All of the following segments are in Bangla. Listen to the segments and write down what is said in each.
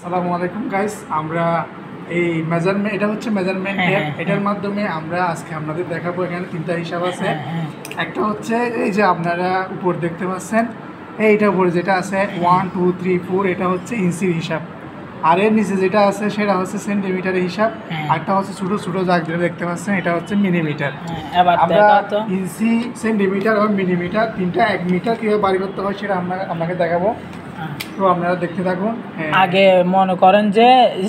আসসালামু আলাইকুম গাইস, আমরা এই মেজারমেন্ট, এটা হচ্ছে মেজারমেন্ট টেপ। এটার মাধ্যমে আমরা আজকে আপনাদের দেখাবো। এখানে তিনটা হিসাব আছে। একটা হচ্ছে এই যে আপনারা উপর দেখতে পাচ্ছেন, এইটা উপরে যেটা আছে 1 2 3 4, এটা হচ্ছে ইঞ্চির হিসাব। আর এর নিচে যেটা আছে সেটা হচ্ছে সেন্টিমিটারের হিসাব। আরটা হচ্ছে ছোটো ছোটো দাগ যেটা দেখতে পাচ্ছেন, এটা হচ্ছে মিলিমিটার। আমরা ইঞ্চি, সেন্টিমিটার এবং মিলিমিটার তিনটা 1 মিটার কীভাবে বাড়ি করতে হয় সেটা আপনাকে দেখাবো। তো আপনারা দেখতে থাকুন। আগে মনে করেন যে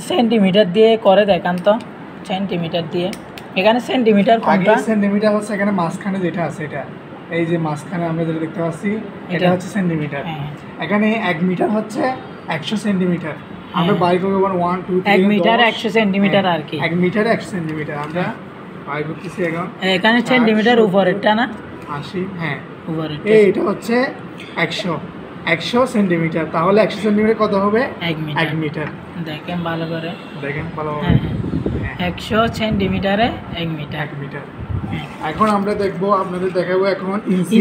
সেন্টিমিটার দিয়ে করে দেখান তো, সেন্টিমিটার দিয়ে। এখানে সেন্টিমিটার কোনটা? সেন্টিমিটার হচ্ছে এখানে মাঝখানে যেটা আছে, এটা এই যে মাঝখানে আমরা যেটা দেখতে পাচ্ছি এটা হচ্ছে সেন্টিমিটার। এখানে 1 মিটার হচ্ছে 100 সেন্টিমিটার। আমরা বাই করব 1 2 3 1 মিটার 100 সেন্টিমিটার আর কি। 1 মিটার 100 সেন্টিমিটার আমরা বাই করতেছি। এখানে সেন্টিমিটার উপরেরটা না 80, হ্যাঁ উপরেরটা। এটা হচ্ছে 100 সেন্টিমিটার। তাহলে 100 সেন্টিমিটার কত হবে? 1 মিটার। দেখেন ভালো করে, দেখেন ভালোভাবে। 100 সেন্টিমিটারে 1 মিটার। এখন আমরা দেখবো, আপনাদের দেখাবো এখন ইঞ্চি।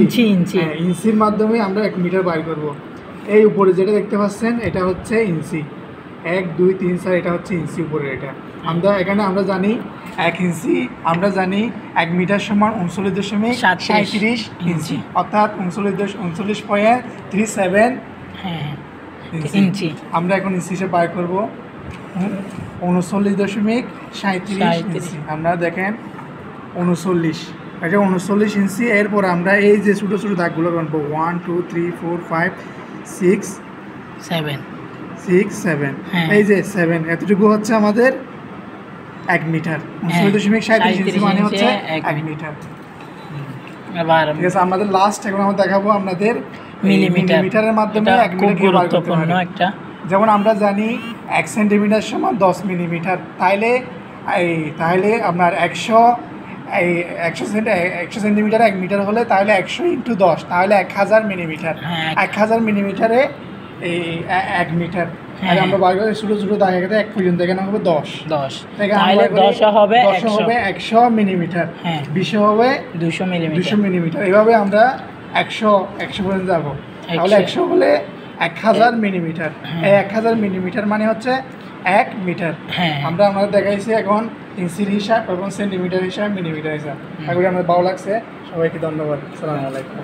ইঞ্চির মাধ্যমে আমরা 1 মিটার বাইর করব। এই উপরে যেটা দেখতে পাচ্ছেন এটা হচ্ছে ইঞ্চি। 1 2 3 4, এটা হচ্ছে ইঞ্চি উপরে। এটা আমরা জানি 1 ইঞ্চি, আমরা জানি 1 মিটার সমান 39.37 ইঞ্চি, অর্থাৎ 39.37 ইঞ্চি। আমরা এখন ইঞ্চি হিসেবে বাইর করবো 39.37 ইঞ্চি। আমরা দেখেন 39, এটা 39 ইঞ্চি। এরপর আমরা এই যে ছোটো ছোটো দাগগুলো বানবো 1 2 3 4 5 6 7, এই যে 7, এতটুকু হচ্ছে আমাদের 1 মিটার। 39.37 ইঞ্চি মানে হচ্ছে 1 মিটার। ঠিক আছে, আমাদের লাস্ট এখন আমরা দেখাবো আপনাদের মিলিমিটারের মাধ্যমে 1 মিটার কি বার করতে হয়। যেমন আমরা জানি 1 সেন্টিমিটার সমান 10 মিলিমিটার। তাহলে আপনার 100 সেন্টিমিটার 1 মিটার হলে তাহলে 100 × 10, তাহলে 1000 মিলিমিটার। 1000 মিলিমিটারে এই 1 মিটার। আর আমরা বার করে ছোটো ছোটো দাগে 1 পর্যন্ত, এখানে হবে 10। তাহলে 10 হবে 100 মিলিমিটার, 20 হবে 200 মিলিমিটার। এইভাবে আমরা 100 পর্যন্ত যাবো। তাহলে 100 হলে 1000 মিলিমিটার। এই 1000 মিলিমিটার মানে হচ্ছে 1 মিটার। আমরা দেখাইছি এখন ইঞ্চির হিসাব এবং সেন্টিমিটার হিসাব, মিলিমিটার হিসাব। আগে আমাদের ভালো লাগছে। সবাইকে ধন্যবাদ। আসসালামু আলাইকুম।